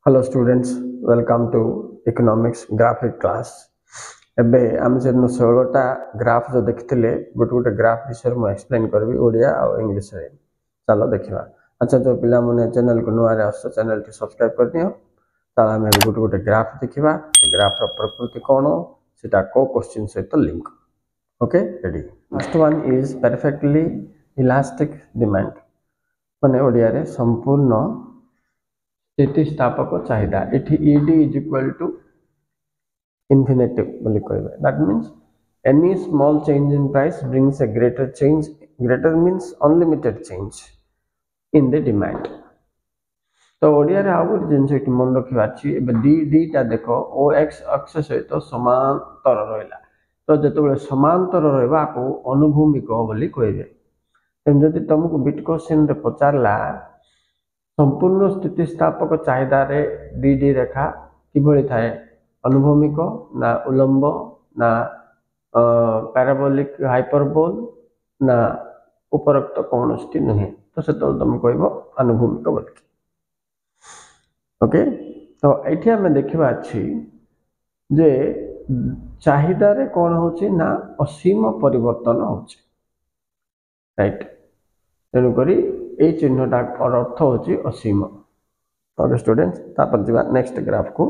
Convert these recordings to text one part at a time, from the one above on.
Hello students, welcome to economics graphic class. एबे आम से 16टा ग्राफ जो देखिले गोटे गोटे ग्राफ विषय में एक्सप्लेन करबी ओडिया और इंग्लिश रे। चलो देखिबा। अच्छा जो पिला मने चैनल को नुआ रे आस चैनल के सब्सक्राइब कर दियो। ताला में गोटे गोटे ग्राफ देखिबा। ग्राफ रो प्रकृति कोन सेटा को क्वेश्चन सहित link. Okay ready. First one is perfectly elastic demand. माने ओडिया रे संपूर्ण स्थितिस्थापक चाहिदा इठी ed is equal to infinitive बोली कहबे that means any small change in price brings a greater means unlimited change in the demand तो ओडिया रे आउर जिंस कि मन रखिबा छी एबे डी ता देखो ox अक्ष सहित समांतर रहला तो जतबे समांतर रहबा को अनुभूमिक बोली कहबे तेम जदि तुमको बिट क्वेश्चन रे पचारला संपूर्ण स्थितिस्थापक चाहिदा रे डी रेखा किभଳି थाए अनुभूमिक ना उलंब ना पैराबोलिक हाइपरबोल ना उपरोक्त कोनोस्टी नहीं तो से तुम कहबो अनुभूमिक बोली ओके तो एठी हम देखिबा अछि जे चाहिदा रे कोन होछि ना असीम परिवर्तन होछि राइट तेनु करी ए चिन्हटा अर्थ होची असीम ओके स्टूडेंट्स तापर जिबा नेक्स्ट ग्राफ को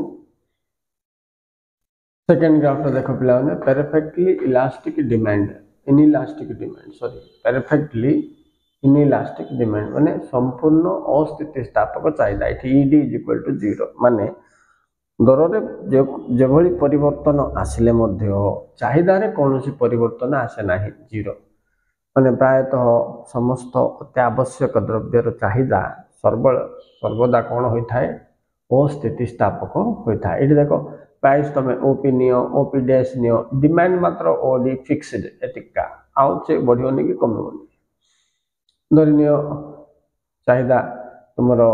सेकंड ग्राफ रे देखो पिला ने perfectly elastic demand perfectly inelastic demand माने संपूर्ण अस्थितिस्थापक चाहिदा इठी ed इज इक्वल टू 0 माने दर रे जे भली परिवर्तन आसिले मध्य चाहिदा रे कोनोसी परिवर्तन आसे नाही 0 माने प्रायतः समस्त अत्यावश्यक द्रव्यर चाहिदा सर्वदा कौन होता है अस्थितिस्थापक होता है। ये देखो प्राइस तुम OP neo OP dash neo demand मात्र ओडी फिक्स्ड एतिका आउ से बढ़ियोनी कि कमियोनी धरि नियो चाहिदा तुमरो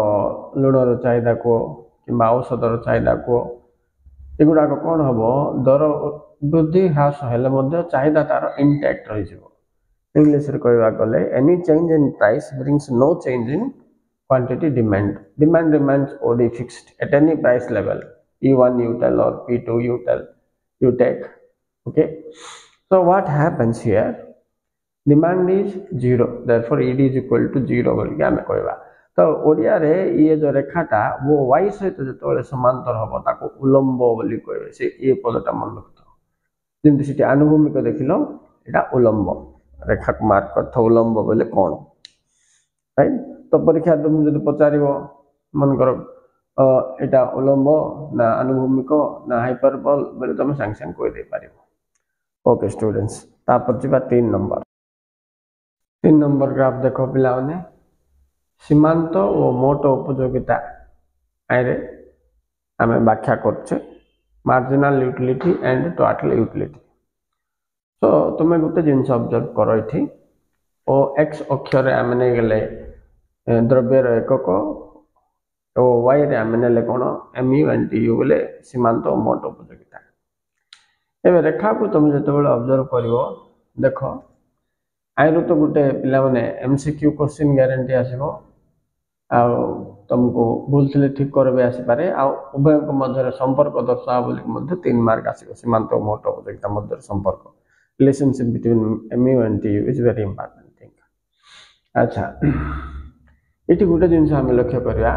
लुणर चाहिदा को किंबा औषधर चाहिदा को एगुडा कौन हबो दर वृद्धि ह्रास हेले मध्य चाहिदा तार इंटैक्ट रहि जिवो English रे कहबा गले any change in price brings no change in quantity demand remains odd fixed at any price level E1 you tell or P2 you take okay so what happens here demand is 0 therefore ed is equal to 0 बोल के हमें कहबा तो ओडिया रे ये जो रेखाटा वो y सहित जतबे समांतर हबो ताको उलंब बोली कहबे से ए पदटा मन रखतो जेंति सिटी अनुभूमिक देखिलो एटा उलंब रेखा मार्क करथ उलंब बोले कौन राइट तो परीक्षा तुम जदि पचारिबो मन करो एटा उलंब ना अनुभूमिक ना हाइपरबोल बोले तुम संग कोइ दे पारिबो ओके स्टूडेंट्स तापर जिबा 3 नंबर ग्राफ देखो पिलाने सीमांत और मोट उपयोगिता आइरे हमें व्याख्या करछे marginal utility and total utility तो तुम्हें गोटे जिनस ऑब्जर्व करो इठी ओ एक्स अक्षर आम नहीं गले द्रव्यर एकक ओ वाई रे आम नेले कोन mu and tu बोले सीमांत और मोट उपयोगिता एबे रेखा को तुम जतबेले ऑब्जर्व करिवो देखो आइरो तो गोटे पिला माने एमसीक्यू क्वेश्चन गारंटी आसीबो आ तुमको भूल थिले ठीक करबे आसी पारे आ उभय को मध्य संपर्क दर्शावा बोली मध्य 3 मार्क आसीबो सीमांत और मोट उपयोगिता मध्य संपर्क relationship between mu and tu is very important thing अच्छा इटी गोटे जिनस हम लक्ष्य करिया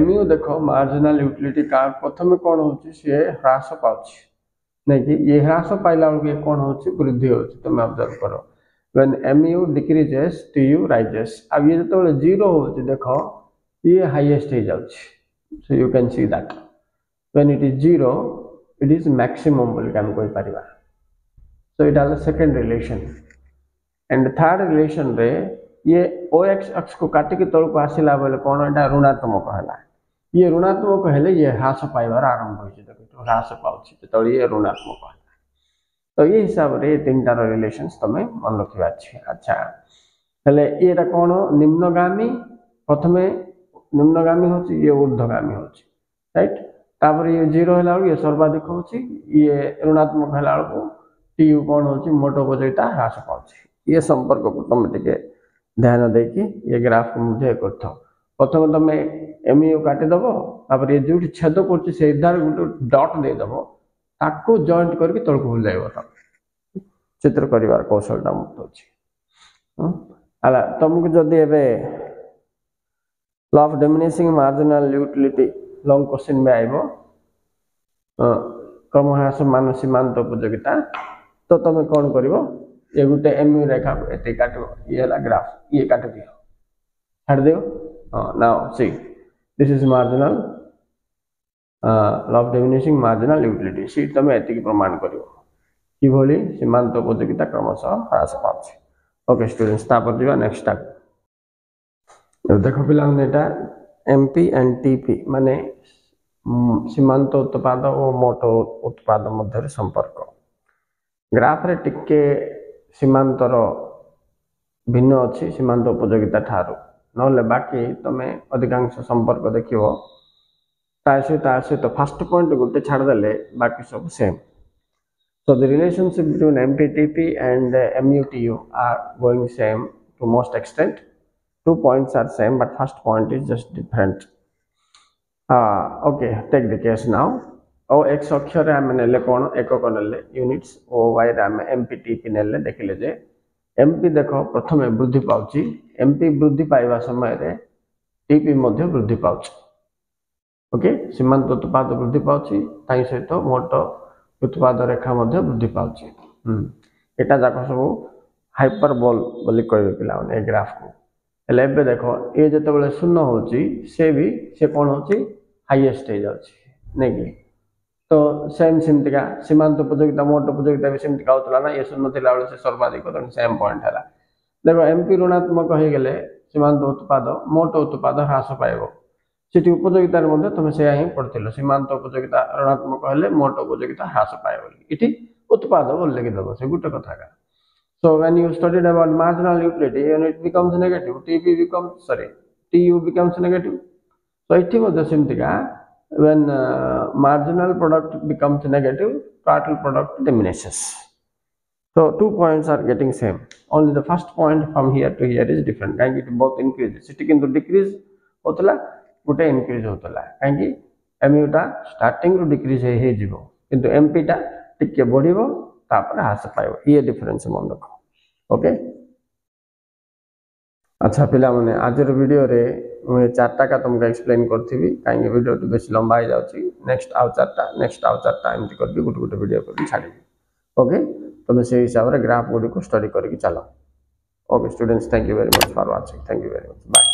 mu देखो मार्जिनल यूटिलिटी का प्रथम कोन होची से ह्रास पाउची नै कि ये ह्रास पाइला के कोन होची वृद्धि होची तुम ऑब्जर्व करो when mu decreases tu rises अब ये तो 0 होची देखो ये हाईएस्ट हो जाउची so you can see that when it is 0 it is maximum बोल के हम कोइ परिबा so it has a second relation and third relation रे ये ox अक्ष को काटी के तल को आसिला बेले कोन एटा ऋणात्मक हला ये ऋणात्मक हेले ये ह्रास पाइबार आरंभ होई छै देखो ह्रास पाउछि तल ये ऋणात्मक हला तो ये हिसाब रे तीनटा रिलेशंस तमे मन रखिबा छै अच्छा हेले एटा कोन निम्नगामी प्रथमे निम्नगामी होछि ये ऊर्ध्वगामी होछि राइट तापर ये 0 हला ये सर्वाधिक होछि ये ऋणात्मक हला को टीयू कौन होची मोट उपयोगिता ह्रास पाउची ये संपर्क को तुम टिके ध्यान देकी ये ग्राफ को मुझे करथो प्रथम तुम एमयू काटिदेव तापर ये जो छेद कर गोटे डट देदेव ताको जॉइंट करके तलक भूल जाइए चित्र कर कौशलटा मुझे तुमको जदि एवं law of diminishing marginal utility long question में आइबो क्रमह्रास मान सीमांत उपयोगिता तो तुम कौन कर ये गोटे एमयू रेखा को ये काट ये ग्राफ ये काट दियो छाड़ दियो now see this is marginal law of diminishing marginal utility see तुम एति प्रमाण कर कि सीमांत उपयोगिता क्रमशः ह्रास पाଉଛି ओके स्टूडेंट्स तापर दिवा नेक्स्ट टाइम देख पे एमपी एंड टीपी माने सीमांत उत्पाद और मोट उत्पाद मध्य संपर्क ग्राफ रे टिके सीमांतर भिन्न अच्छी सीमांत उपयोगिता ठारू ना बाकी तुम अधिकांश संपर्क देख सहित फास्ट पॉइंट गोटे छाड़देले बाकी सब same so the relationship between MPTP and MUTU are going same to most extent. 2 points are same but first point is just different. Okay, take the case now. O x अक्षर आम ने कौन एकक ने units ओ y आम MPTP ने देखिले जे MP देख प्रथम वृद्धि पाउची MP वृद्धि पाइबा समय रे TP मध्य वृद्धि पाउची ओके सीमांत उत्पाद वृद्धि पाउची ताई सहित मोट उत्पाद रेखा मध्य वृद्धि पाउची एटा जाक सब हाइपरबोल बोली कहबे पिला ए ग्राफ को एले एबे देखो ये जते बेले शून्य होची से कोन होची हाईएस्ट हे जाउची नेकी तो सेम सिमतिका सीमांत उपयोगिता मोट उपयोगिता भी सिमतिका होतला ना ये शून्य थिला बेले से सर्वाधिक तो सेम पॉइंट हला देखो एमपी ऋणात्मक हे गेले सीमांत उत्पाद मोट उत्पाद ह्रास पाइबो सेठी उपयोगितार मध्य तुम से ही पढ़थिलो सीमांत उपयोगिता ऋणात्मक हेले मोट उपयोगिता ह्रास पाए बोली इठी उत्पाद बोल लिखि दबो से गुटे कथा का so when you studied about marginal utility unit becomes negative TP becomes TU becomes negative so इठी मध्य सिमतिका when marginal product becomes negative total product diminishes so 2 points are getting same only the first point from here to here is different काहे कि both increase सेठी किंतु decrease होतला गोटे increase होतला कहीं एमयूटा स्टार्टिंग रु डिक्रीज हे जीवो किंतु एमपीटा टिके बढ़िबो तापर ह्रास पाइबो ये डिफरेंस मन रखो ओके अच्छा पिला माने आजर वीडियो रे मैं चारटा का तुमका एक्सप्लेन करथिबी कहीं वीडियो तो बेसी लंबा हो जाउची नेक्स्ट आउ चारटा एमती करबी गुट गुट वीडियो कर छाड़ी ओके तुम से हिसाब रे ग्राफ गुडी को स्टडी करके चलो okay students thank you very much for watching thank you very much bye